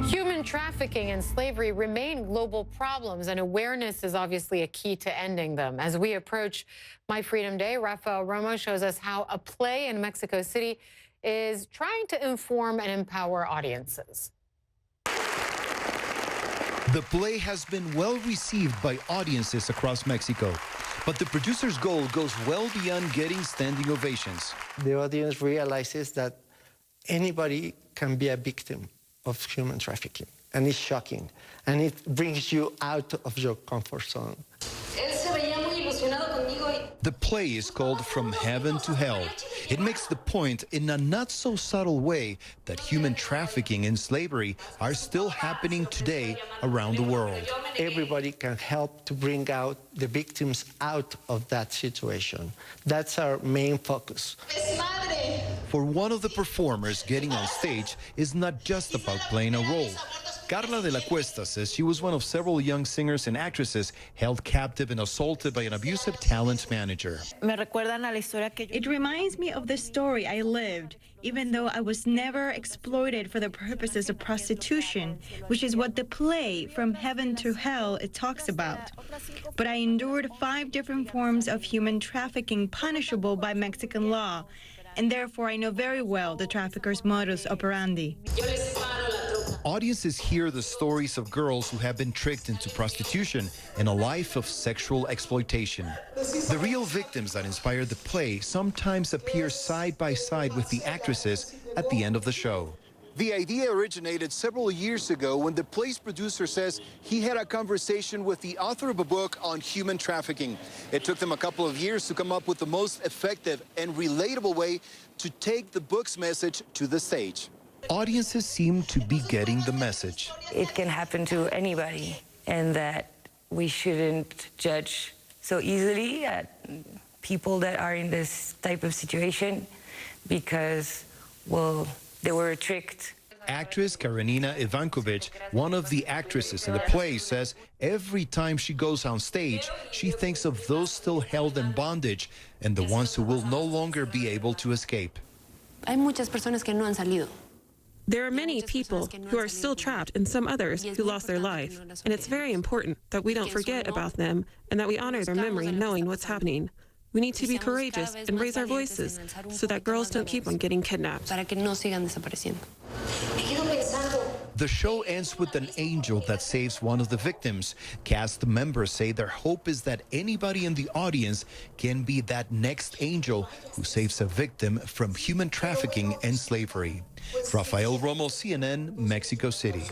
Human trafficking and slavery remain global problems, and awareness is obviously a key to ending them. As we approach My Freedom Day, Rafael Romo shows us how a play in Mexico City is trying to inform and empower audiences. The play has been well received by audiences across Mexico, but the producer's goal goes well beyond getting standing ovations. The audience realizes that anybody can be a victim of human trafficking, and it's shocking, and it brings you out of your comfort zone. The play is called From Heaven to Hell. It makes the point in a not so subtle way that human trafficking and slavery are still happening today around the world. Everybody can help to bring out the victims out of that situation. That's our main focus. For one of the performers, getting on stage is not just about playing a role. Carla de la Cuesta says she was one of several young singers and actresses held captive and assaulted by an abusive talent manager. It reminds me of the story I lived, even though I was never exploited for the purposes of prostitution, which is what the play From Heaven to Hell it talks about. But I endured 5 different forms of human trafficking punishable by Mexican law, and therefore I know very well the traffickers' modus operandi. Audiences hear the stories of girls who have been tricked into prostitution and a life of sexual exploitation. The real victims that inspired the play sometimes appear side by side with the actresses at the end of the show. The idea originated several years ago when the play's producer says he had a conversation with the author of a book on human trafficking. It took them a couple of years to come up with the most effective and relatable way to take the book's message to the stage. Audiences seem to be getting the message. It can happen to anybody, and that we shouldn't judge so easily at people that are in this type of situation because, well, they were tricked. Actress Karenina Ivankovich, one of the actresses in the play, says every time she goes on stage, she thinks of those still held in bondage and the ones who will no longer be able to escape. Hay muchas personas que no han salido. There are many people who are still trapped and some others who lost their life. And it's very important that we don't forget about them and that we honor their memory knowing what's happening. We need to be courageous and raise our voices so that girls don't keep on getting kidnapped. The show ends with an angel that saves one of the victims. Cast members say their hope is that anybody in the audience can be that next angel who saves a victim from human trafficking and slavery. Rafael Romo, CNN, Mexico City.